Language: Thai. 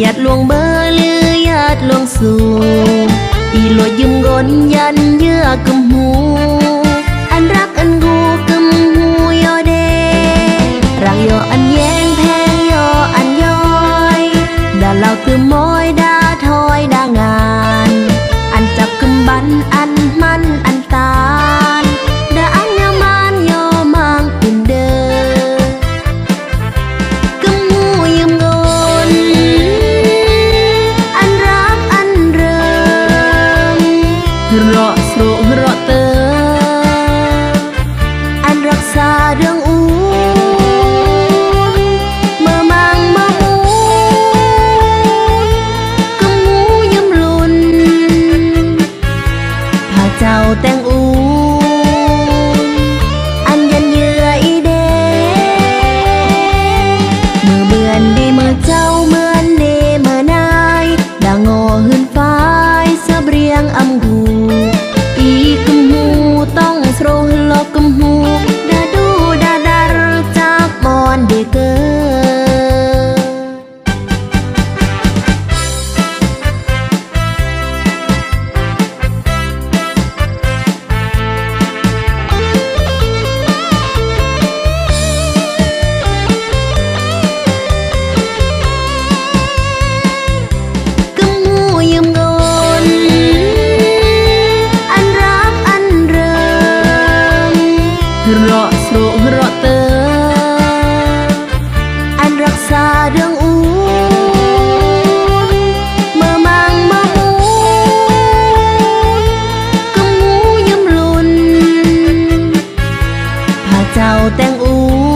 หยัดลวงเบอร์หรือหยัดลวงสู่อีโลยืมกนยันเยื่อกึมหูอันรักอันกูกึมหูยอเดรักยออันแยงแพงยออันย้อยด่าเรากึมมอยด่าถอยด่างานอันจับกึมบันอันมันอันตานด่าอันยามานยอมังกึมเดอกึมหูยืมกนรอสโรรอเตออันรักษาเรื่องอูเมื่อมังมาหูกึมหูยิ้มลุนพาเจ้าแต่งอูอันยันเยื่ออีเดเมื่อเบือนดีเมื่อเจ้าเหมือนเดเมื่อนายด่างอหืนฟ้ายเสเบียงอำกูกึมหูต้องสโรลอกกึมหูดาดูดาดารจากมอนเดเกอรอสโรรอเตออันรักษาเรื่องอูเมื่อมังมาหูกึมหูยิ้มลุนพาเจ้าแต่งอู